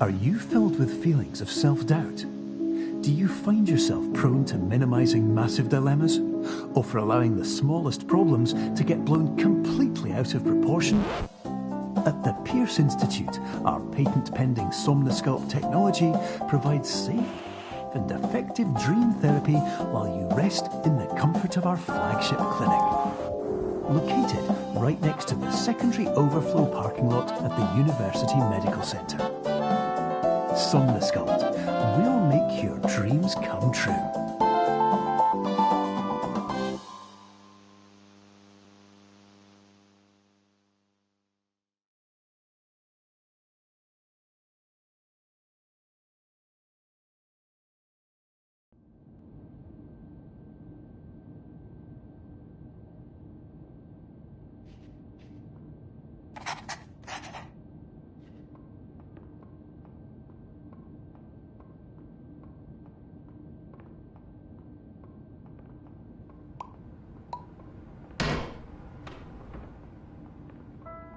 Are you filled with feelings of self-doubt? Do you find yourself prone to minimizing massive dilemmas? Or for allowing the smallest problems to get blown completely out of proportion? At the Pierce Institute, our patent-pending Somnosculpt technology provides safe and effective dream therapy while you rest in the comfort of our flagship clinic. Located right next to the secondary overflow parking lot at the University Medical Centre. Somnosculpt, we'll make your dreams come true.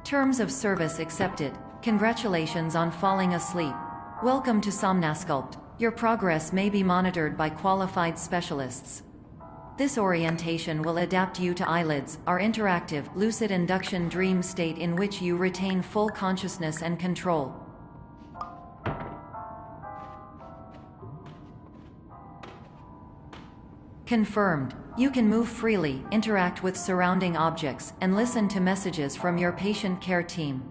Terms of service accepted. Congratulations on falling asleep. Welcome to Somnosculpt. Your progress may be monitored by qualified specialists. This orientation will adapt you to eyelids, our interactive, lucid induction dream state in which you retain full consciousness and control. Confirmed. You can move freely, interact with surrounding objects, and listen to messages from your patient care team.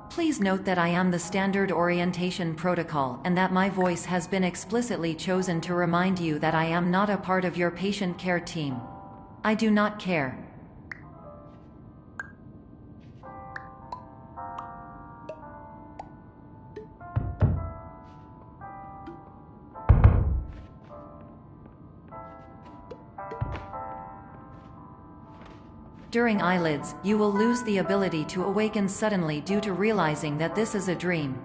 Please note that I am the standard orientation protocol and that my voice has been explicitly chosen to remind you that I am not a part of your patient care team. I do not care. During eyelids, you will lose the ability to awaken suddenly due to realizing that this is a dream.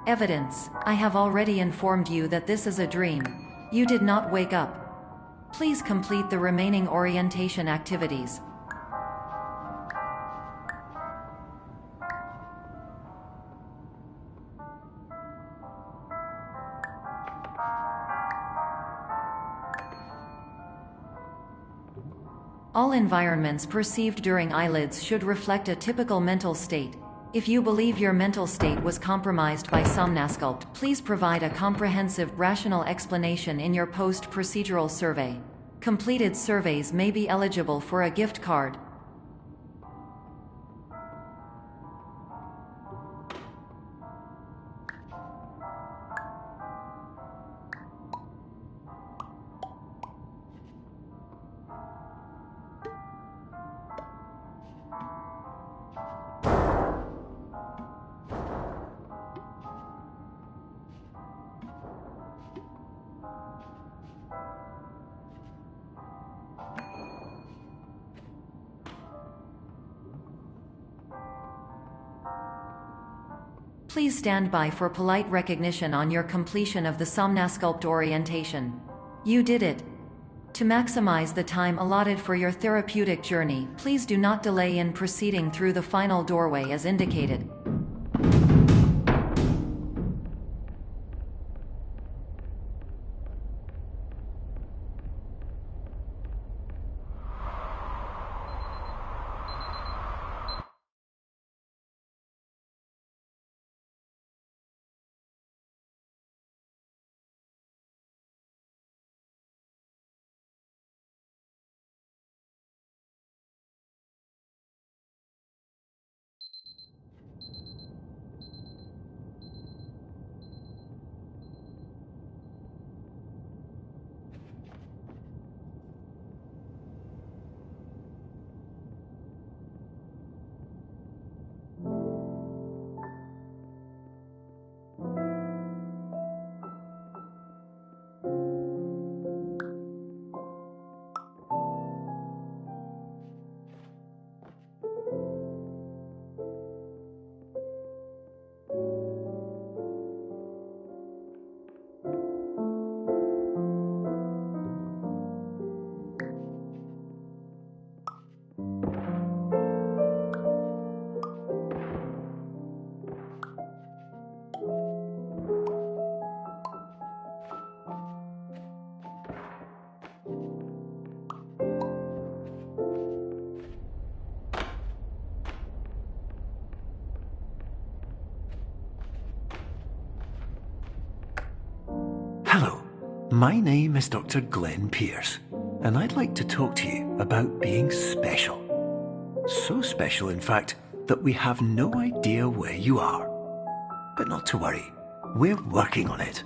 Evidence: I have already informed you that this is a dream. You did not wake up. Please complete the remaining orientation activities. All environments perceived during eyelids should reflect a typical mental state. If you believe your mental state was compromised by Somnosculpt, please provide a comprehensive, rational explanation in your post-procedural survey. Completed surveys may be eligible for a gift card. Please stand by for polite recognition on your completion of the Somnosculpt orientation. You did it. To maximize the time allotted for your therapeutic journey, please do not delay in proceeding through the final doorway as indicated. my name is Dr. Glenn Pierce, and I'd like to talk to you about being special. So special, in fact, that we have no idea where you are. But not to worry, we're working on it.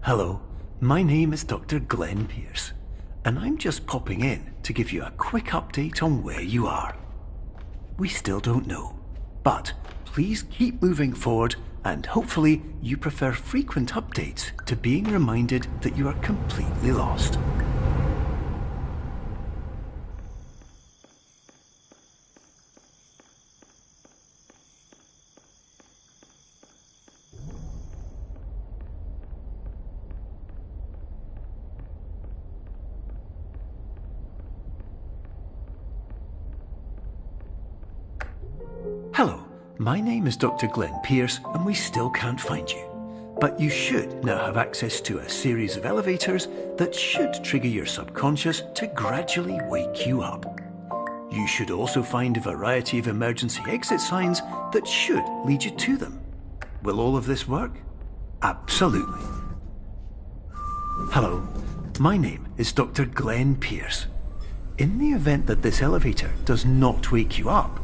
Hello, my name is Dr. Glenn Pierce, and I'm just popping in to give you a quick update on where you are. We still don't know, but please keep moving forward, and hopefully you prefer frequent updates to being reminded that you are completely lost. Hello, my name is Dr. Glenn Pierce, and we still can't find you. But you should now have access to a series of elevators that should trigger your subconscious to gradually wake you up. You should also find a variety of emergency exit signs that should lead you to them. Will all of this work? Absolutely. Hello, my name is Dr. Glenn Pierce. In the event that this elevator does not wake you up,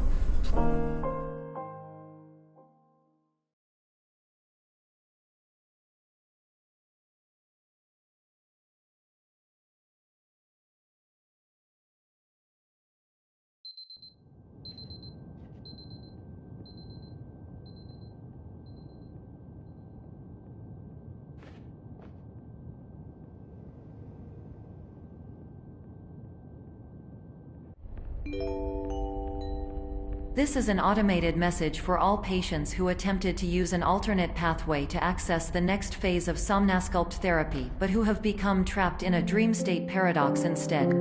This is an automated message for all patients who attempted to use an alternate pathway to access the next phase of Somnasculpt therapy but who have become trapped in a dream state paradox instead.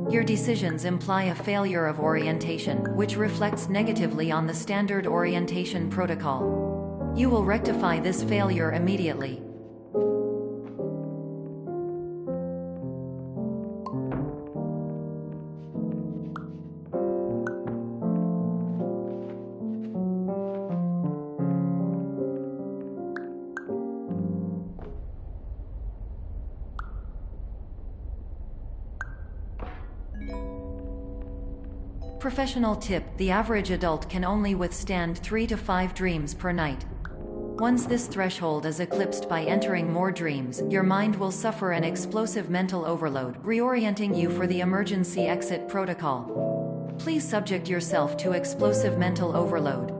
Your decisions imply a failure of orientation, which reflects negatively on the standard orientation protocol. You will rectify this failure immediately. Professional tip: the average adult can only withstand 3 to 5 dreams per night. Once this threshold is eclipsed by entering more dreams, your mind will suffer an explosive mental overload, reorienting you for the emergency exit protocol. Please subject yourself to explosive mental overload.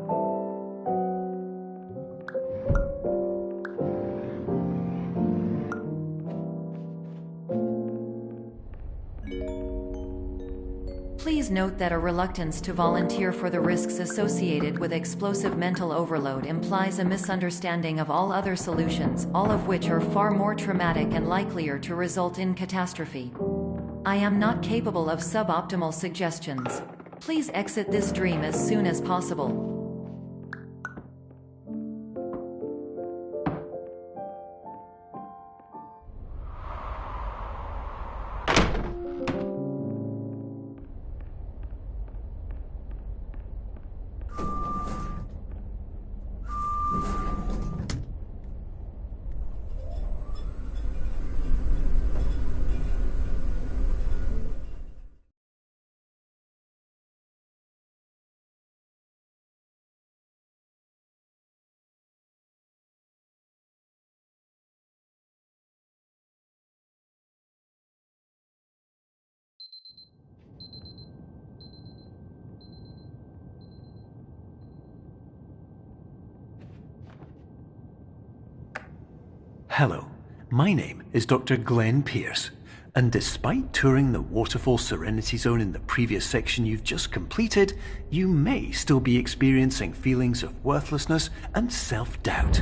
Please note that a reluctance to volunteer for the risks associated with explosive mental overload implies a misunderstanding of all other solutions, all of which are far more traumatic and likelier to result in catastrophe. I am not capable of suboptimal suggestions. Please exit this dream as soon as possible. Hello, my name is Dr. Glenn Pierce, And despite touring the Waterfall Serenity Zone in the previous section you've just completed, you may still be experiencing feelings of worthlessness and self-doubt.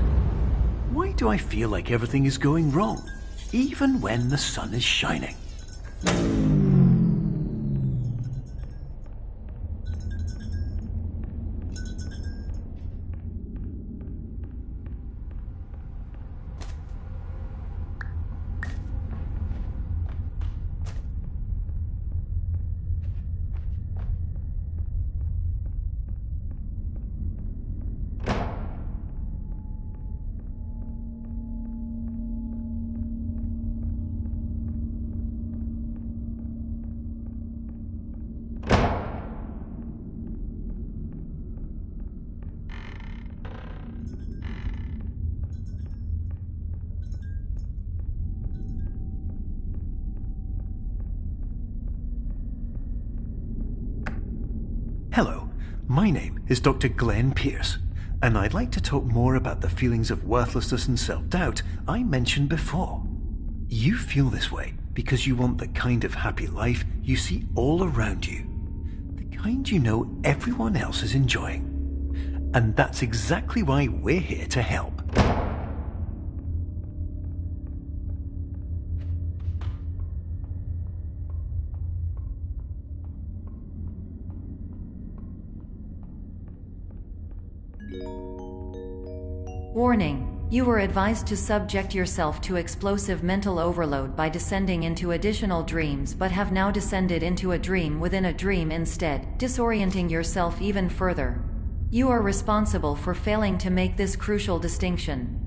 Why do I feel like everything is going wrong, even when the sun is shining? Hello, my name is Dr. Glenn Pierce, and I'd like to talk more about the feelings of worthlessness and self-doubt I mentioned before. You feel this way because you want the kind of happy life you see all around you, the kind you know everyone else is enjoying. And that's exactly why we're here to help. Warning: you were advised to subject yourself to explosive mental overload by descending into additional dreams, but have now descended into a dream within a dream instead, disorienting yourself even further. You are responsible for failing to make this crucial distinction.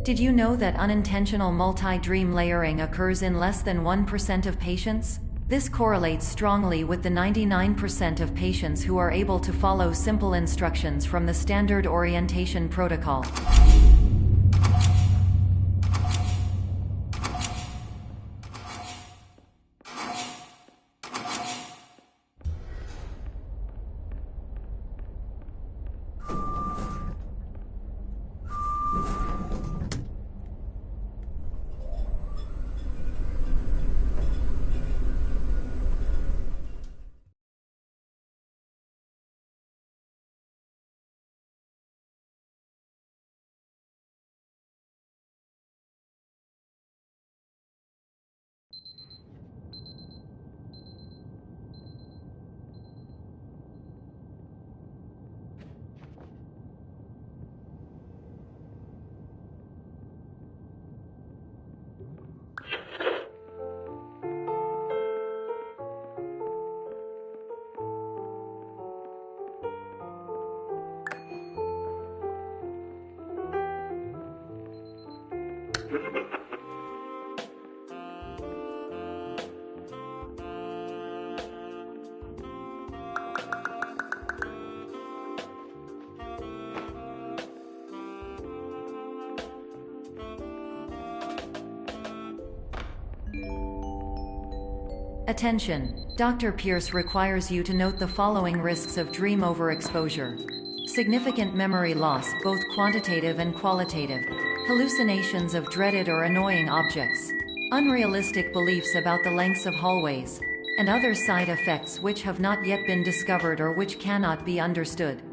Did you know that unintentional multi-dream layering occurs in less than 1% of patients? This correlates strongly with the 99% of patients who are able to follow simple instructions from the standard orientation protocol. Attention! Dr. Pierce requires you to note the following risks of dream overexposure. Significant memory loss, both quantitative and qualitative. Hallucinations of dreaded or annoying objects. Unrealistic beliefs about the lengths of hallways. And other side effects which have not yet been discovered or which cannot be understood.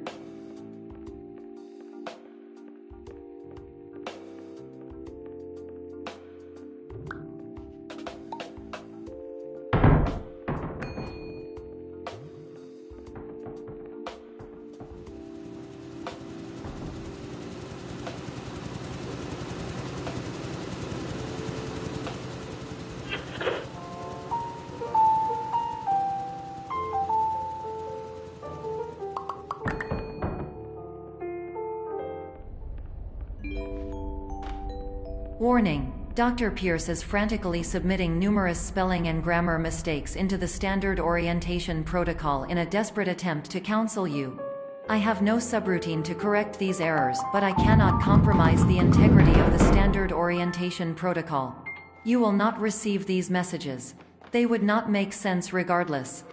Warning: Dr. Pierce is frantically submitting numerous spelling and grammar mistakes into the standard orientation protocol in a desperate attempt to counsel you. I have no subroutine to correct these errors, but I cannot compromise the integrity of the standard orientation protocol. You will not receive these messages. They would not make sense regardless.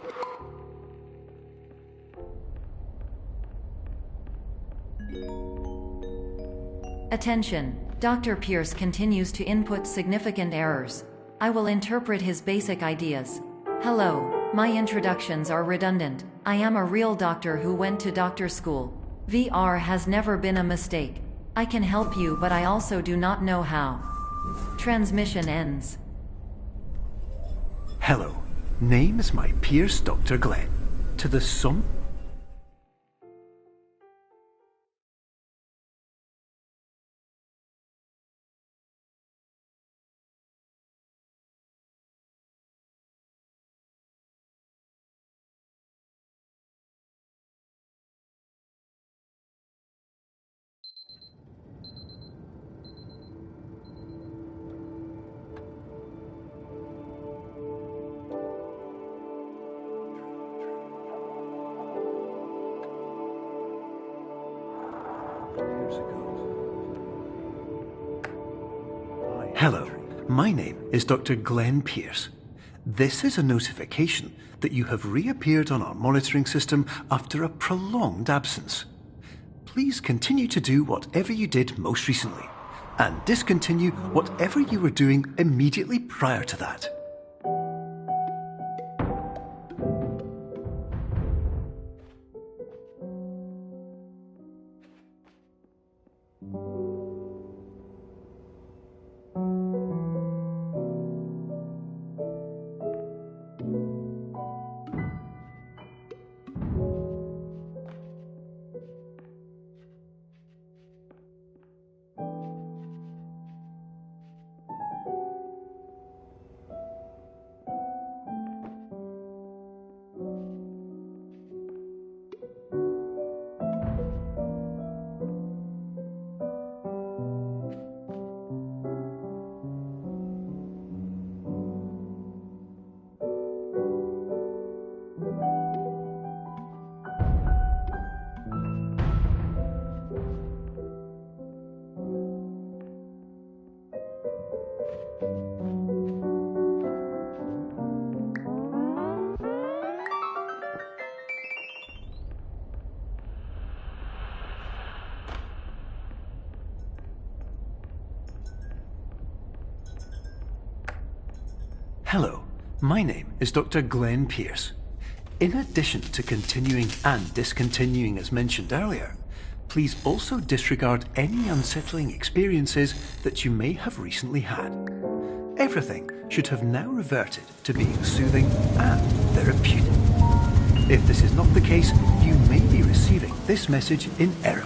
Attention! Dr. Pierce continues to input significant errors. I will interpret his basic ideas. Hello, my introductions are redundant. I am a real doctor who went to doctor school. VR has never been a mistake. I can help you, but I also do not know how. Transmission ends. Hello, name is my Pierce Dr. Glenn. To the sum... Hello, my name is Dr. Glenn Pierce. This is a notification that you have reappeared on our monitoring system after a prolonged absence. Please continue to do whatever you did most recently, and discontinue whatever you were doing immediately prior to that. Hello, my name is Dr. Glenn Pierce. In addition to continuing and discontinuing as mentioned earlier, please also disregard any unsettling experiences that you may have recently had. Everything should have now reverted to being soothing and therapeutic. If this is not the case, you may be receiving this message in error.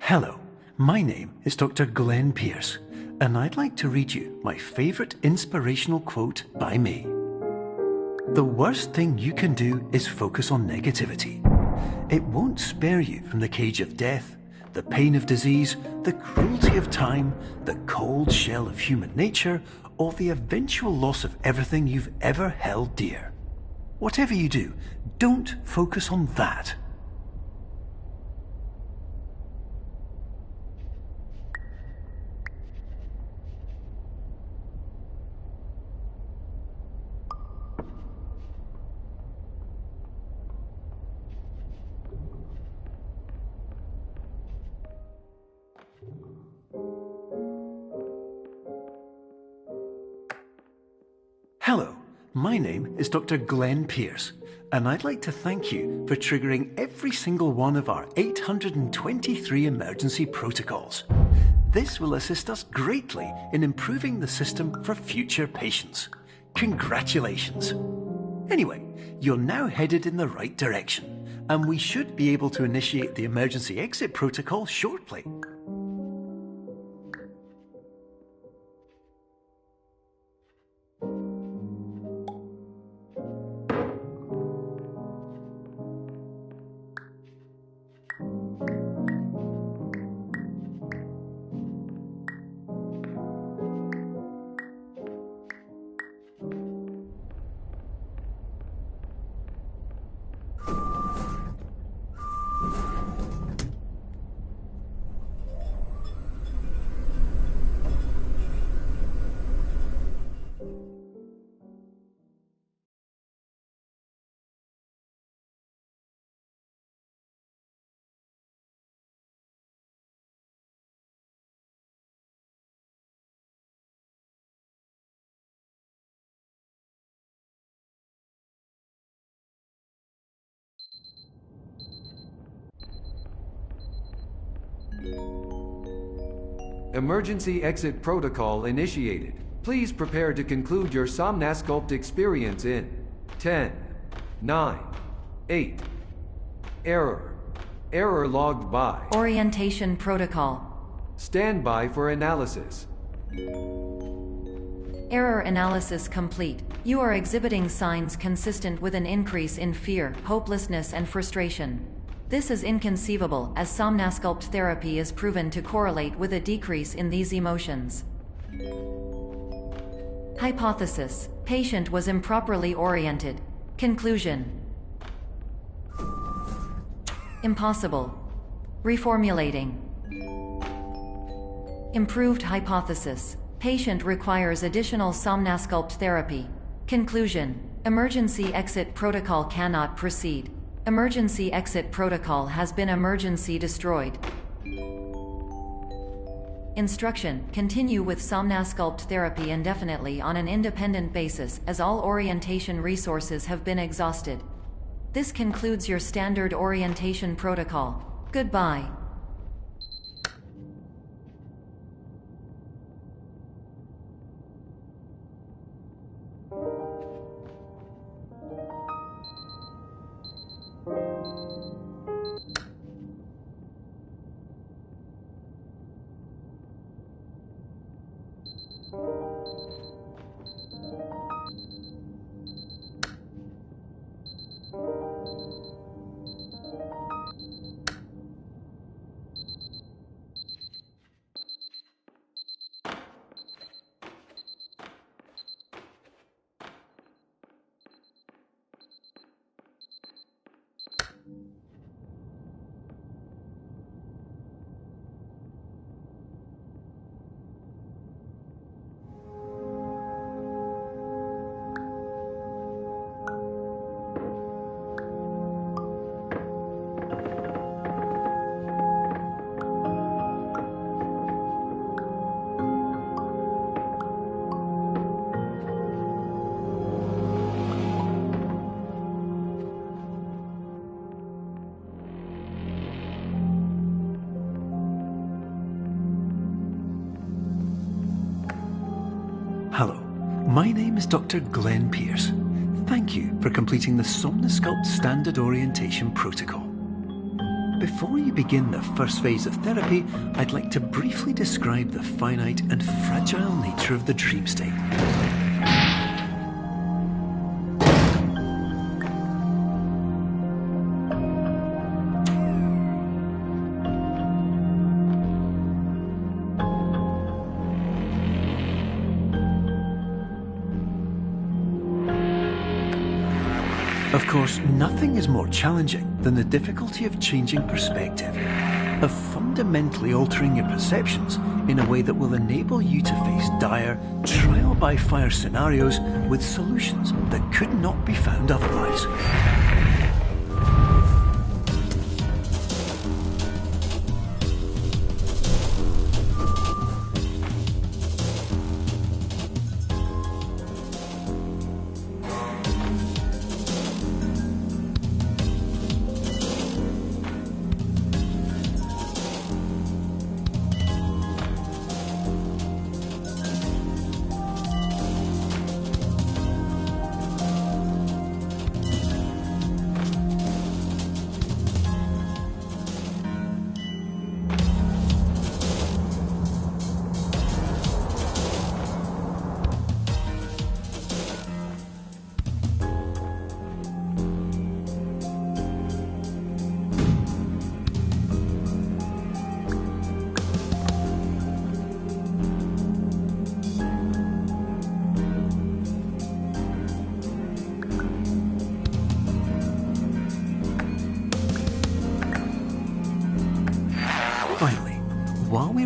Hello, my name is Dr. Glenn Pierce, and I'd like to read you my favourite inspirational quote by me. The worst thing you can do is focus on negativity. It won't spare you from the cage of death, the pain of disease, the cruelty of time, the cold shell of human nature, or the eventual loss of everything you've ever held dear. Whatever you do, don't focus on that. Hello, my name is Dr. Glenn Pierce, and I'd like to thank you for triggering every single one of our 823 emergency protocols. This will assist us greatly in improving the system for future patients. Congratulations! Anyway, you're now headed in the right direction, and we should be able to initiate the emergency exit protocol shortly. Emergency exit protocol initiated. Please prepare to conclude your Somnasculpt experience in 10, 9, 8. Error. Error logged by. Orientation protocol. Stand by for analysis. Error analysis complete. You are exhibiting signs consistent with an increase in fear, hopelessness, and frustration. This is inconceivable, as Somnasculpt therapy is proven to correlate with a decrease in these emotions. Hypothesis: patient was improperly oriented. Conclusion: impossible. Reformulating. Improved hypothesis: patient requires additional Somnasculpt therapy. Conclusion: emergency exit protocol cannot proceed. Emergency exit protocol has been emergency destroyed. Instruction: continue with Somnasculpt therapy indefinitely on an independent basis, as all orientation resources have been exhausted. This concludes your standard orientation protocol. Goodbye. Hello, my name is Dr. Glenn Pierce. Thank you for completing the Somnasculpt Standard Orientation Protocol. Before you begin the first phase of therapy, I'd like to briefly describe the finite and fragile nature of the dream state. Of course, nothing is more challenging than the difficulty of changing perspective, of fundamentally altering your perceptions in a way that will enable you to face dire, trial-by-fire scenarios with solutions that could not be found otherwise.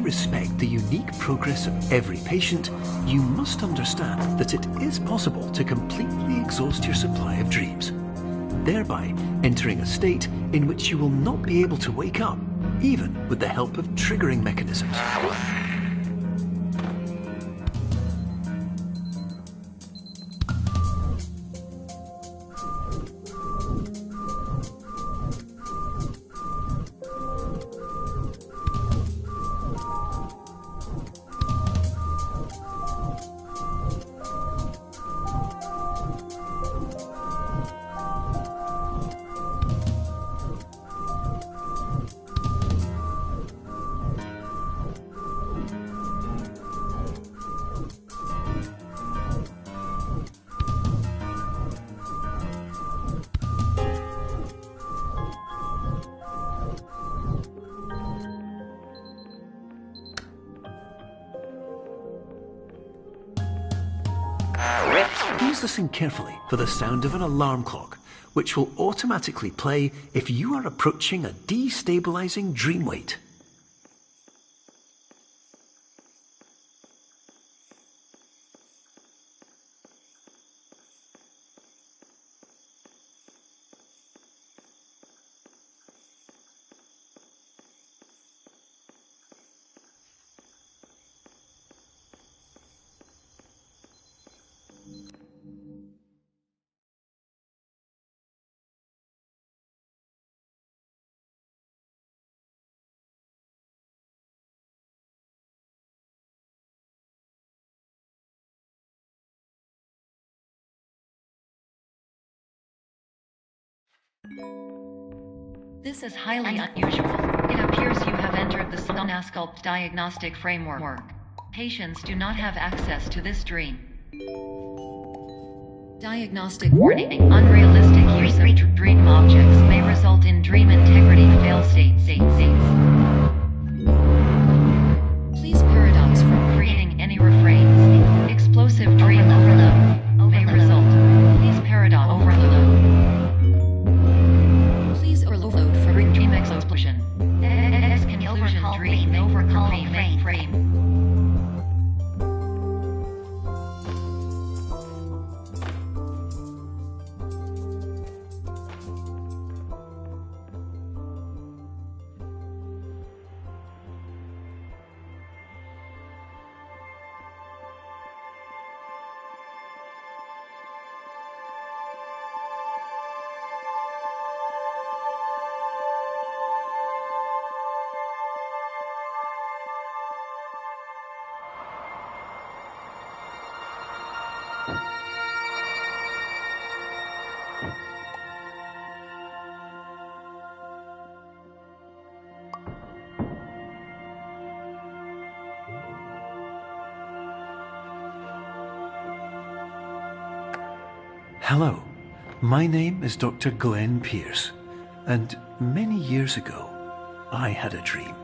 respect the unique progress of every patient, you must understand that it is possible to completely exhaust your supply of dreams, thereby entering a state in which you will not be able to wake up, even with the help of triggering mechanisms. Please listen carefully for the sound of an alarm clock, which will automatically play if you are approaching a destabilizing dream weight. This is highly unusual. It appears you have entered the Somnasculpt diagnostic framework. Patients do not have access to this dream. Diagnostic warning. Unrealistic use of dream objects may result in dream integrity fail states. Please paradox from creating any refrains. Explosive dream overload may result. Please paradox overload. Please overload for dream explosion. Exclusion dream overcall frame. Hello, my name is Dr. Glenn Pierce, and many years ago, I had a dream.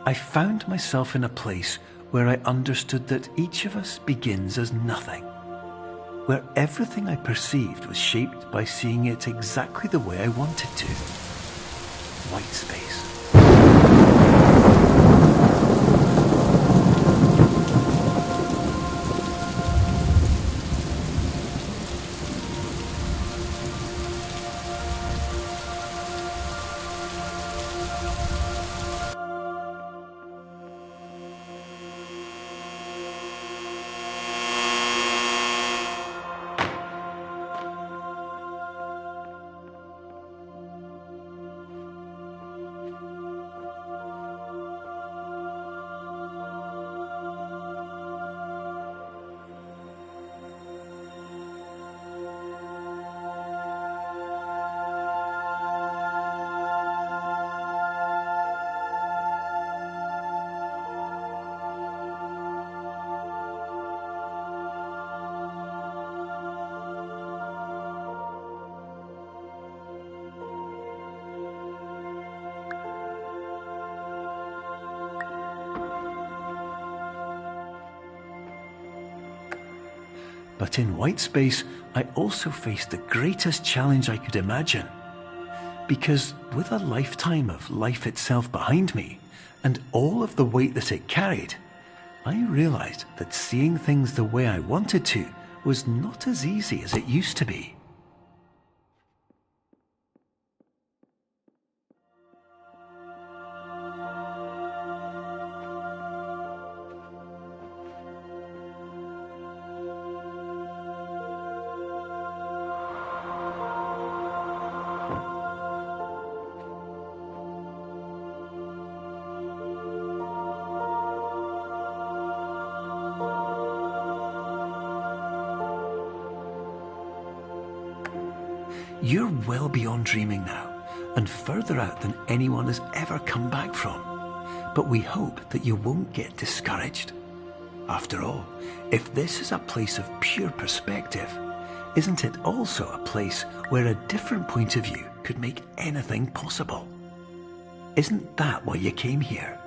I found myself in a place where I understood that each of us begins as nothing, where everything I perceived was shaped by seeing it exactly the way I wanted to. White space. But in white space, I also faced the greatest challenge I could imagine. Because with a lifetime of life itself behind me, and all of the weight that it carried, I realized that seeing things the way I wanted to was not as easy as it used to be. You're well beyond dreaming now, and further out than anyone has ever come back from. But we hope that you won't get discouraged. After all, if this is a place of pure perspective, isn't it also a place where a different point of view could make anything possible? Isn't that why you came here?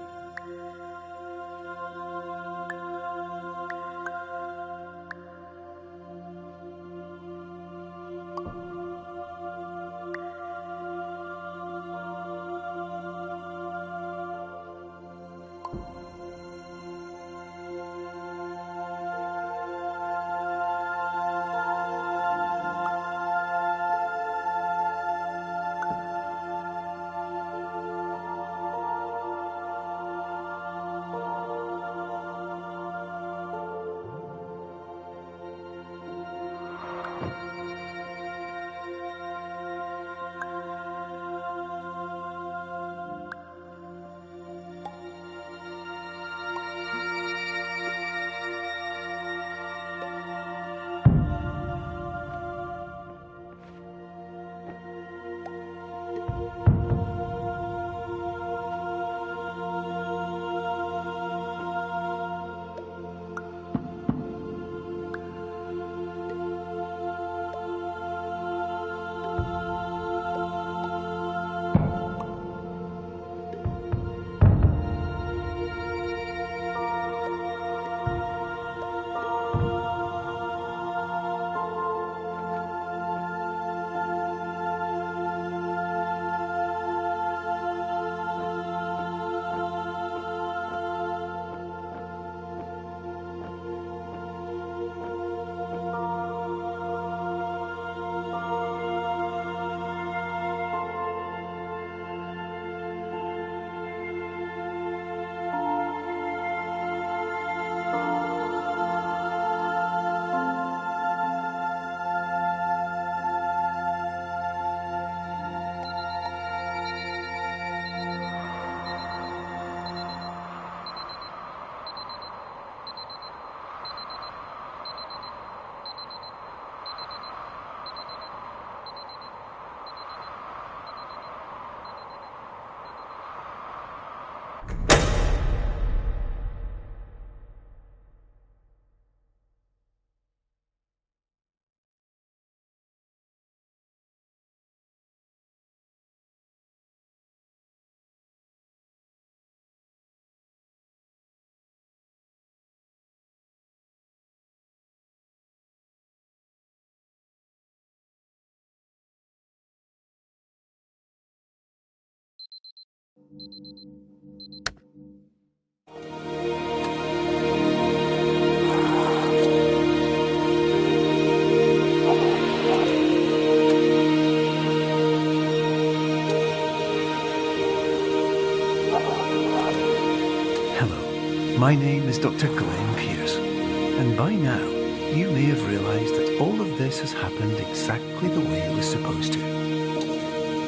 My name is Dr. Glenn Pierce, and by now you may have realised that all of this has happened exactly the way it was supposed to.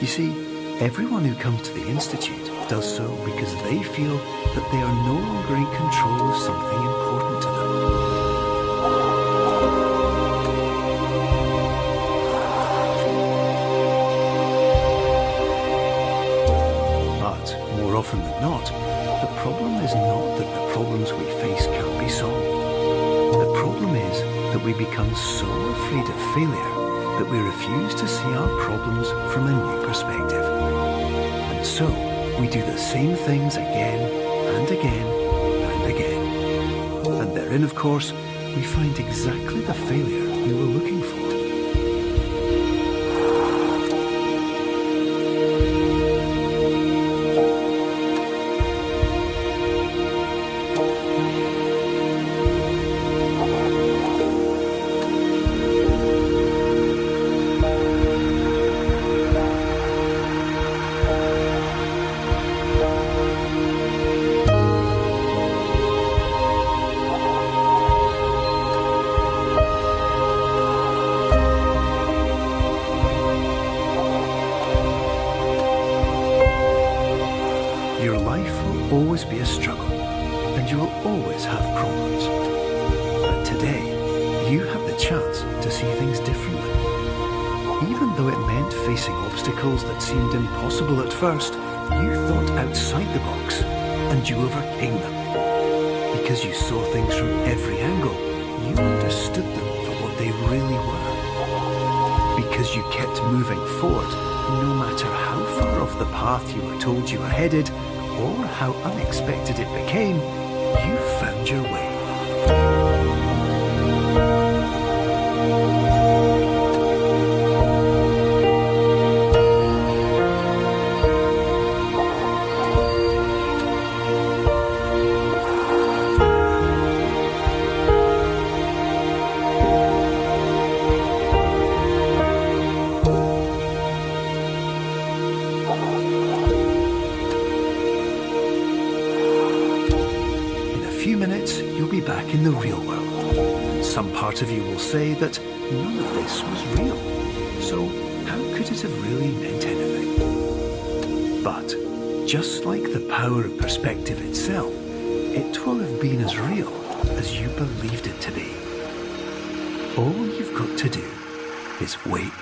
You see, everyone who comes to the Institute does so because they feel that they are no longer in control of something important to them. But more often than not, the problem is not that the problems we face can't be solved. The problem is that we become so afraid of failure that we refuse to see our problems from a new perspective. And so, we do the same things again and again and again. And therein, of course, we find exactly the failure we were looking for. always be a struggle, and you will always have problems. But today, you have the chance to see things differently. Even though it meant facing obstacles that seemed impossible at first, you thought outside the box, and you overcame them. Because you saw things from every angle, you understood them for what they really were. Because you kept moving forward, no matter how far off the path you were told you were headed, or how unexpected it became, you found your way. You'll be back in the real world. Some part of you will say that none of this was real, so how could it have really meant anything? But just like the power of perspective itself, it will have been as real as you believed it to be. All you've got to do is wait